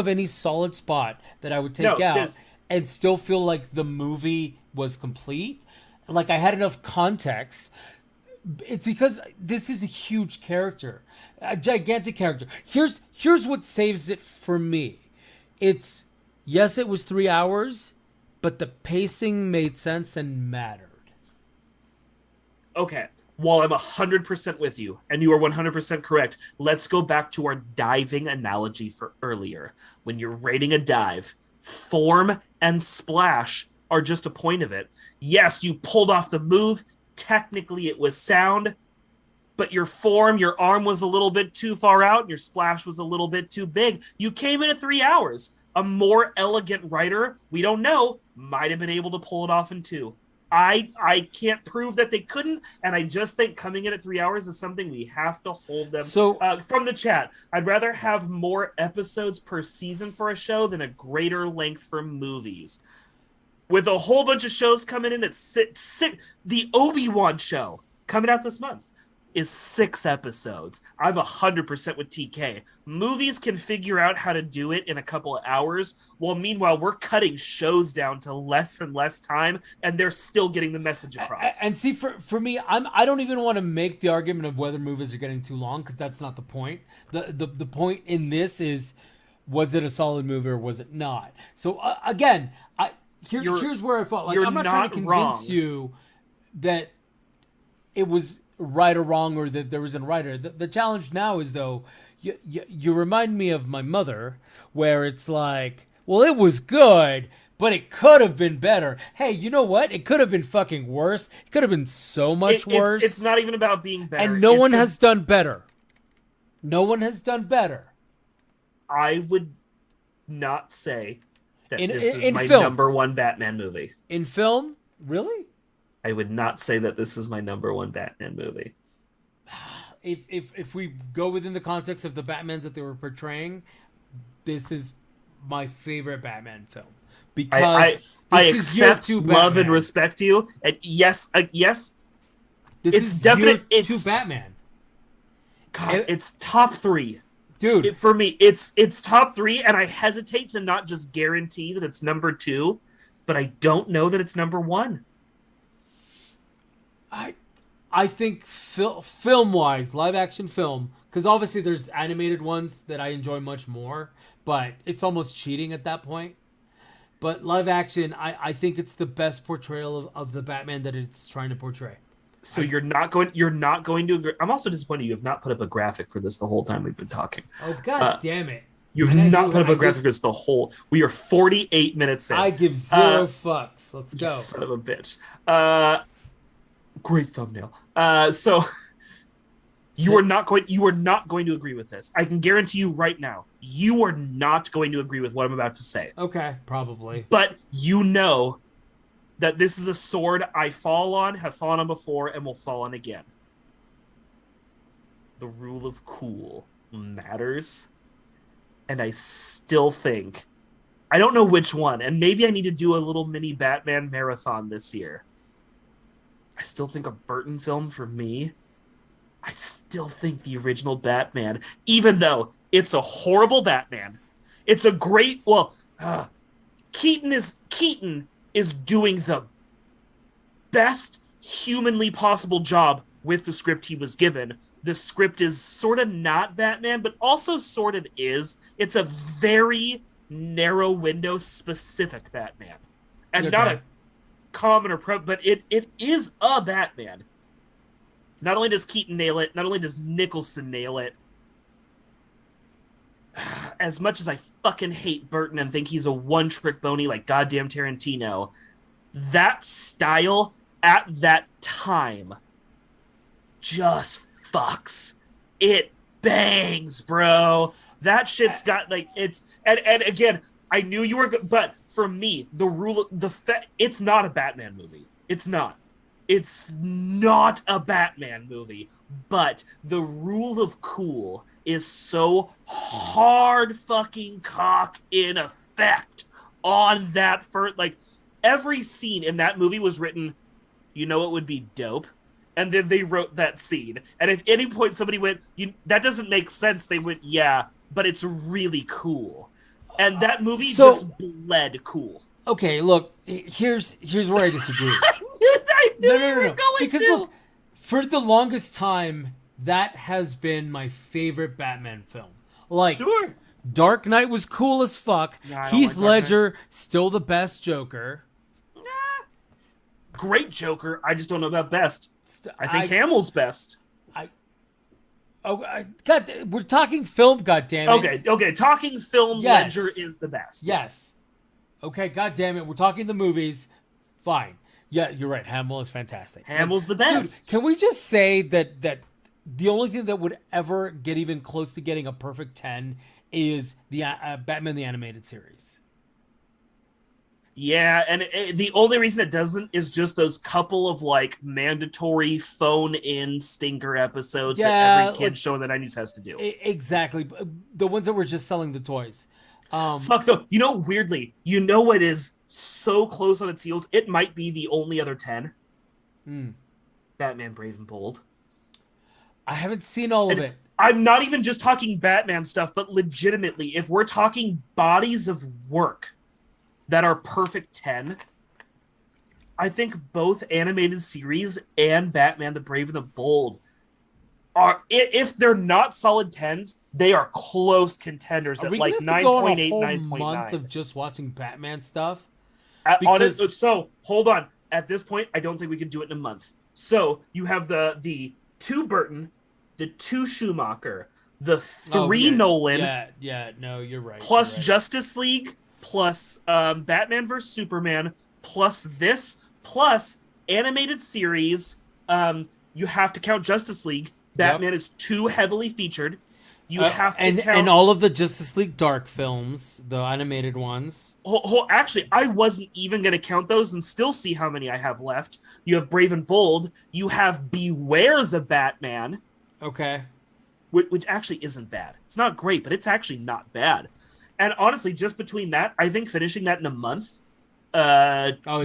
any solid spot that I would take out and still feel like the movie was complete. Like I had enough context. It's because this is a huge character, a gigantic character. Here's what saves it for me. It's, yes, it was 3 hours, but the pacing made sense and mattered. Okay. While I'm 100% with you, and you are 100% correct, let's go back to our diving analogy for earlier. When you're rating a dive, form and splash are just a point of it. Yes, you pulled off the move. Technically, it was sound, but your form, your arm was a little bit too far out, and your splash was a little bit too big. You came in at 3 hours. A more elegant writer, we don't know, might have been able to pull it off in 2. I can't prove that they couldn't, and I just think coming in at 3 hours is something we have to hold them. So, from the chat, I'd rather have more episodes per season for a show than a greater length for movies. With a whole bunch of shows coming in at six, the Obi-Wan show coming out this month is 6 episodes. I'm 100% with TK. Movies can figure out how to do it in a couple of hours, while meanwhile we're cutting shows down to less and less time, and they're still getting the message across. And see, for me, I don't even want to make the argument of whether movies are getting too long, because that's not the point. The point in this is, was it a solid movie or was it not? So again, here's where I felt like I'm not trying to convince you that it was right or wrong, or that there was a writer. The challenge now is, though, you remind me of my mother, where it's like, well, it was good, but it could have been better. Hey, you know what? It could have been fucking worse. It could have been so much worse. It's not even about being better. And no one has done better. No one has done better. I would not say that this is my film. number one Batman movie. In film? Really? I would not say that this is my number one Batman movie. If we go within the context of the Batmans that they were portraying, this is my favorite Batman film. Because I accept, love, and respect you. And yes, this it's is definite. It's Batman. God, it's top 3. Dude. For me, it's top 3, and I hesitate to not just guarantee that it's number 2, but I don't know that it's number 1. I think film-wise, live-action film, because obviously there's animated ones that I enjoy much more, but it's almost cheating at that point. But live-action, I think it's the best portrayal of the Batman that it's trying to portray. So you're not going to agree. I'm also disappointed you have not put up a graphic for this the whole time we've been talking. Oh, God damn it. You've not put up a graphic for this the whole... We are 48 minutes in. I give 0 fucks. Let's go. You son of a bitch. Great thumbnail. So you are not going to agree with this. I can guarantee you right now, you are not going to agree with what I'm about to say. Okay, probably. But you know that this is a sword I fall on, have fallen on before, and will fall on again. The rule of cool matters. And I still think, I don't know which one, and maybe I need to do a little mini Batman marathon this year. I still think a Burton film for me. I still think the original Batman, even though it's a horrible Batman, it's a great, Keaton is doing the best humanly possible job with the script he was given. The script is sort of not Batman, but also sort of is. It's a very narrow window specific Batman. And not a common or but it is a Batman. Not only does Keaton nail it, not only does Nicholson nail it. As much as I fucking hate Burton and think he's a one-trick pony like goddamn Tarantino, that style at that time just fucks. It bangs, bro. That shit's got like and again, I knew you were but for me, it's not a Batman movie. It's not. It's not a Batman movie, but the rule of cool is so hard fucking cock in effect on that first, like, every scene in that movie was written, you know, it would be dope. And then they wrote that scene. And at any point somebody went, that doesn't make sense. They went, yeah, but it's really cool. And that movie just bled cool. Okay, look, here's where I disagree. I knew you were going because to. Look, for the longest time, that has been my favorite Batman film. Like, sure. Dark Knight was cool as fuck. Heath Ledger, still the best Joker. Great Joker. I just don't know about best. I think Hamill's best. God, we're talking film, goddammit. Okay. Talking film, yes. Ledger is the best. Yes. Okay, goddammit. We're talking the movies. Fine. Yeah, you're right. Hamill is fantastic. Hamill's the best. Dude, can we just say that the only thing that would ever get even close to getting a perfect 10 is the Batman the Animated Series? Yeah, and the only reason it doesn't is just those couple of like mandatory phone-in stinker episodes that every kid show in the 90s has to do. Exactly. The ones that were just selling the toys. Fuck though. You know, weirdly, you know what is so close on its heels? It might be the only other 10. Batman Brave and Bold. I haven't seen all of it. I'm not even just talking Batman stuff, but legitimately, if we're talking bodies of work that are perfect 10, I think both animated series and Batman the Brave and the Bold are, if they're not solid 10s, they are close contenders at like 9.8, 9.9. Month of just watching Batman stuff? So, hold on. At this point, I don't think we can do it in a month. So, you have the 2 Burton, the 2 Schumacher, the 3 Nolan. Yeah, no, you're right. Plus Justice League, plus Batman vs. Superman, plus this, plus animated series. You have to count Justice League. Batman is too heavily featured. You have to count... And all of the Justice League Dark films, the animated ones. Actually, I wasn't even going to count those and still see how many I have left. You have Brave and Bold. You have Beware the Batman. Okay. Which actually isn't bad. It's not great, but it's actually not bad. And honestly, just between that, I think finishing that in a month,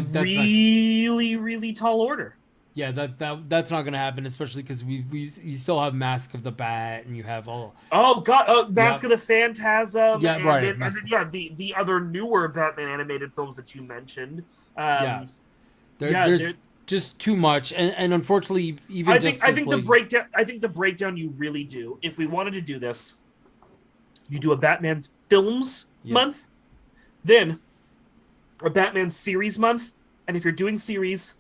really tall order. Yeah, that's not going to happen, especially because you still have Mask of the Bat and you have all. Oh God, Mask of the Phantasm. Yeah, right. And then the other newer Batman animated films that you mentioned. There's just too much, and unfortunately, even I think the breakdown you really do. If we wanted to do this, you do a Batman films month, then a Batman series month, and if you're doing series,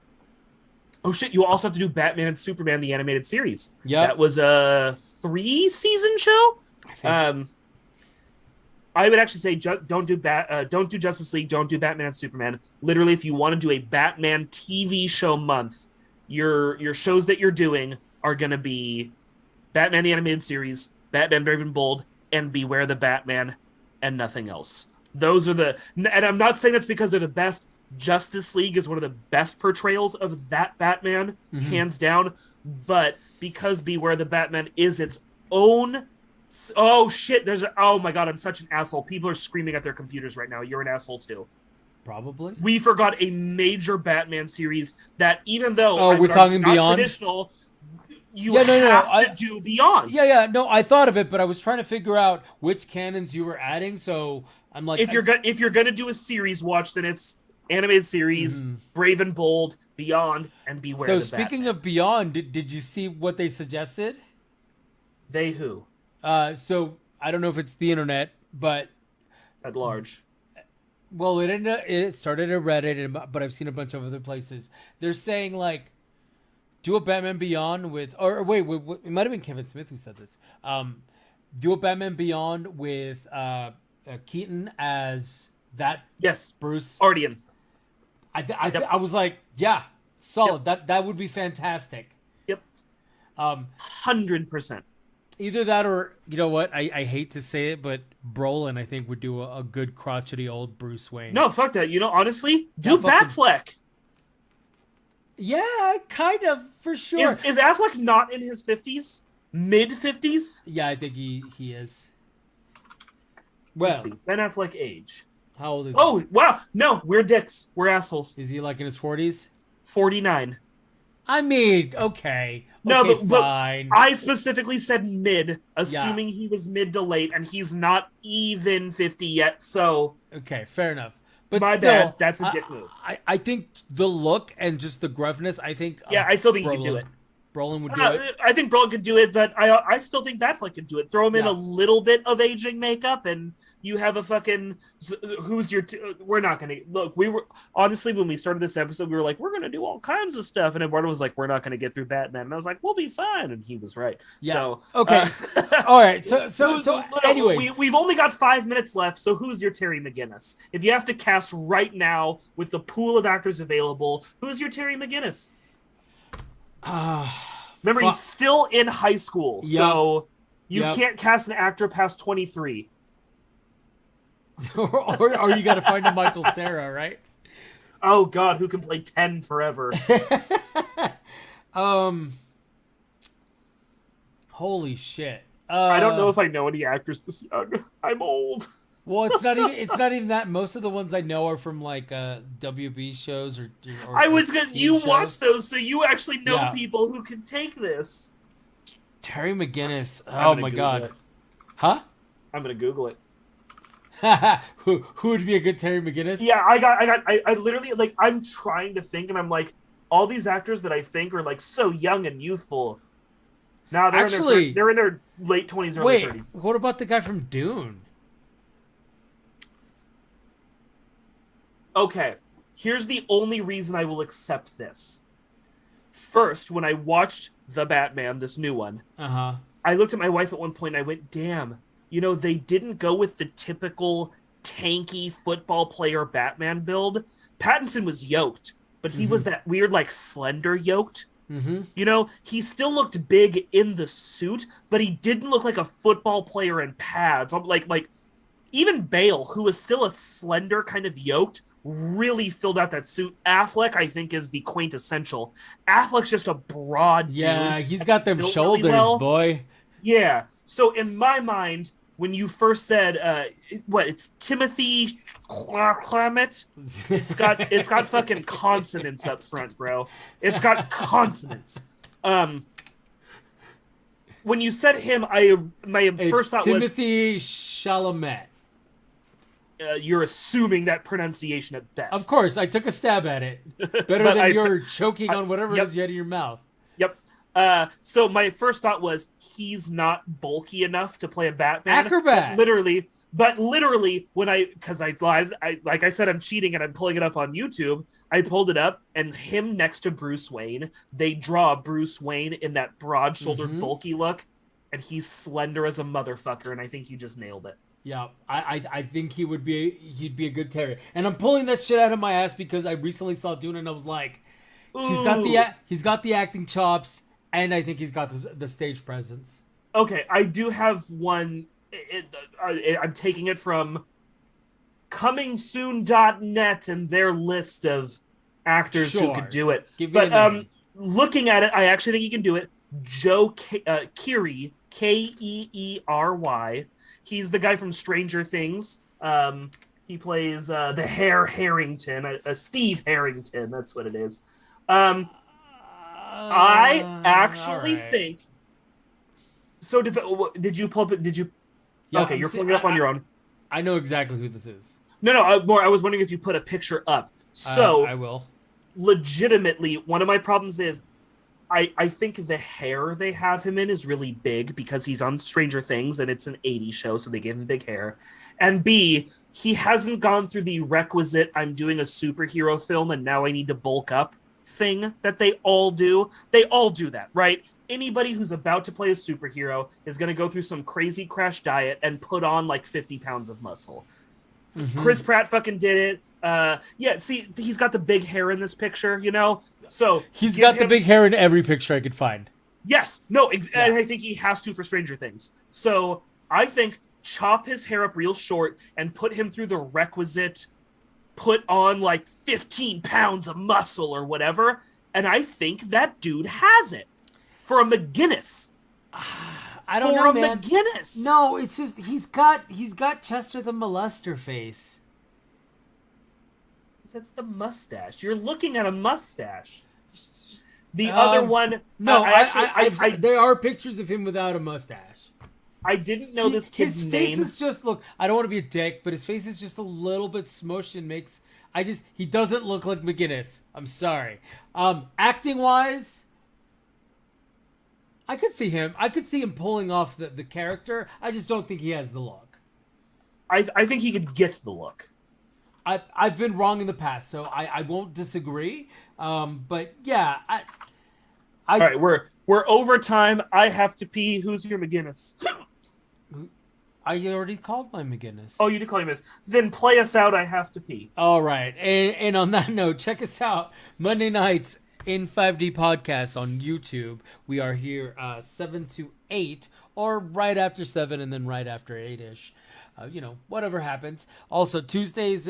oh shit, you also have to do Batman and Superman the animated series. Yeah, that was a 3-season show. I would actually say don't do Justice League, don't do Batman and Superman. Literally, if you want to do a Batman TV show month, your shows that you're doing are going to be Batman the Animated Series, Batman Brave and Bold, and Beware the Batman, and nothing else. Those are and I'm not saying that's because they're the best. Justice League is one of the best portrayals of that Batman, hands down. But because Beware the Batman is its own... Oh, shit. Oh, my God. I'm such an asshole. People are screaming at their computers right now. You're an asshole, too. Probably. We forgot a major Batman series that even though... Oh, we're talking Beyond? Traditional, you have to do Beyond. Yeah. No, I thought of it, but I was trying to figure out which canons you were adding, so I'm like... If you're gonna do a series watch, then it's animated series, Brave and Bold, Beyond, and Beware the Batman. So speaking of Beyond, did you see what they suggested? They who? So I don't know if it's the internet, but at large. Well, it started at Reddit, but I've seen a bunch of other places. They're saying like, do a Batman Beyond with, or wait, it might have been Kevin Smith who said this. Do a Batman Beyond with Keaton as that. Yes, Bruce Ardian. I was like, yeah, solid. Yep. That would be fantastic. Yep. 100%. Either that or, you know what? I hate to say it, but Brolin, I think, would do a good crotchety old Bruce Wayne. No, fuck that. Honestly, do Batfleck. Yeah, kind of, for sure. Is Affleck not in his 50s? Mid-50s? Yeah, I think he is. Well, let's see. Ben Affleck age. How old is he? Oh, wow. No, we're dicks. We're assholes. Is he like in his 40s? 49. I mean, okay. No, okay, but fine. I specifically said mid, assuming he was mid to late, and he's not even 50 yet, so... Okay, fair enough. But my still, bad, that's a dick move. I think the look and just the gruffness, I think... Yeah, I still think he can do it. Brolin would do it. I think Brolin could do it, but I still think Batfleck could do it. Throw him in a little bit of aging makeup, and you have a fucking who's your. We're not gonna look. We were honestly when we started this episode, we were like, we're gonna do all kinds of stuff, and Eduardo was like, we're not gonna get through Batman, and I was like, we'll be fine, and he was right. Yeah. So okay, all right. So anyway, we've only got 5 minutes left. So who's your Terry McGinnis? If you have to cast right now with the pool of actors available, who's your Terry McGinnis? Remember, he's still in high school, so you can't cast an actor past 23. or you got to find a Michael Cera, right? Oh God, who can play 10 forever? Holy shit! I don't know if I know any actors this young. I'm old. Well, it's not even that. Most of the ones I know are from like WB shows or I was gonna. You shows. watch those, so you actually know people who can take this. Terry McGinnis. Oh my God. It. Huh? I'm gonna Google it. who would be a good Terry McGinnis? Yeah, I literally like. I'm trying to think, and I'm like, all these actors that I think are like so young and youthful. Now they're in their late 20s, early 30s. What about the guy from Dune? Okay, here's the only reason I will accept this. First, when I watched The Batman, this new one, I looked at my wife at one point and I went, damn, they didn't go with the typical tanky football player Batman build. Pattinson was yoked, but he was that weird, like, slender yoked. He still looked big in the suit, but he didn't look like a football player in pads. Like even Bale, who was still a slender kind of yoked, really filled out that suit. Affleck, I think, is the quintessential. Affleck's just a broad dude. Yeah, he's got them shoulders, really boy. Yeah. So in my mind, when you first said, it's Timothy Chalamet? It's got fucking consonants up front, bro. It's got consonants. When you said him, my first thought was Timothy Chalamet. You're assuming that pronunciation at best. Of course, I took a stab at it. Better than you're choking on whatever it is you had in your mouth. Yep. So my first thought was he's not bulky enough to play a Batman. Acrobat. Literally, when because I lied, like I said, I'm cheating and I'm pulling it up on YouTube. I pulled it up, and him next to Bruce Wayne, they draw Bruce Wayne in that broad-shouldered, bulky look, and he's slender as a motherfucker, and I think you just nailed it. Yeah, I think he'd be a good Terry. And I'm pulling that shit out of my ass because I recently saw Dune and I was like, he's got the acting chops, and I think he's got the stage presence. Okay, I do have one. I'm taking it from comingsoon.net and their list of actors who could do it. Looking at it, I actually think he can do it. Joe Keery, Keery. He's the guy from Stranger Things. He plays the Herr Harrington, Steve Harrington. That's what it is. I actually think. So did you pull up? Did you? Yeah, okay, you're pulling it up on your own. I know exactly who this is. No. I was wondering if you put a picture up. So I will. Legitimately, one of my problems is I think the hair they have him in is really big because he's on Stranger Things and it's an 80s show, so they gave him big hair. And B, he hasn't gone through the requisite I'm doing a superhero film and now I need to bulk up thing that they all do. They all do that, right? Anybody who's about to play a superhero is going to go through some crazy crash diet and put on like 50 pounds of muscle. Chris Pratt fucking did it. See, he's got the big hair in this picture, So he's got the big hair in every picture I could find. Yes, no, Yeah. and I think he has to for Stranger Things. So I think chop his hair up real short and put him through the requisite put on like 15 pounds of muscle or whatever. And I think that dude has it for a McGinnis. I don't For know, a man. McGinnis. No, it's just he's got Chester the Molester face. That's the mustache. You're looking at a mustache. The other one. No, I there are pictures of him without a mustache. I didn't know this kid's his name. face is just look. I don't want to be a dick, but his face is just a little bit smushed and makes. He doesn't look like McGinnis. I'm sorry. Acting wise, I could see him. I could see him pulling off the character. I just don't think he has the look. I think he could get the look. I've been wrong in the past, so I won't disagree. But yeah, all right, we're over time. I have to pee. Who's your McGinnis? I already called my McGinnis. Oh, you did call him this. Then play us out. I have to pee. All right, and on that note, check us out Monday nights in 5D Podcasts on YouTube. We are here 7 to 8, or right after 7 and then right after 8-ish. Whatever happens. Also, Tuesdays,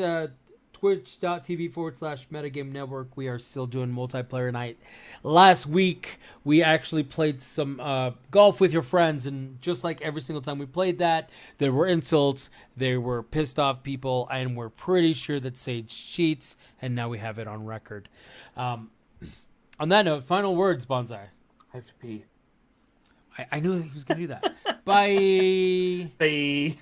twitch.tv/Metagame Network. We are still doing multiplayer night. Last week, we actually played some golf with your friends, and just like every single time we played that, there were insults, there were pissed off people, and we're pretty sure that Sage cheats, and now we have it on record. On that note, final words, Bonsai. I have to pee. I knew he was going to do that. Bye. Bye.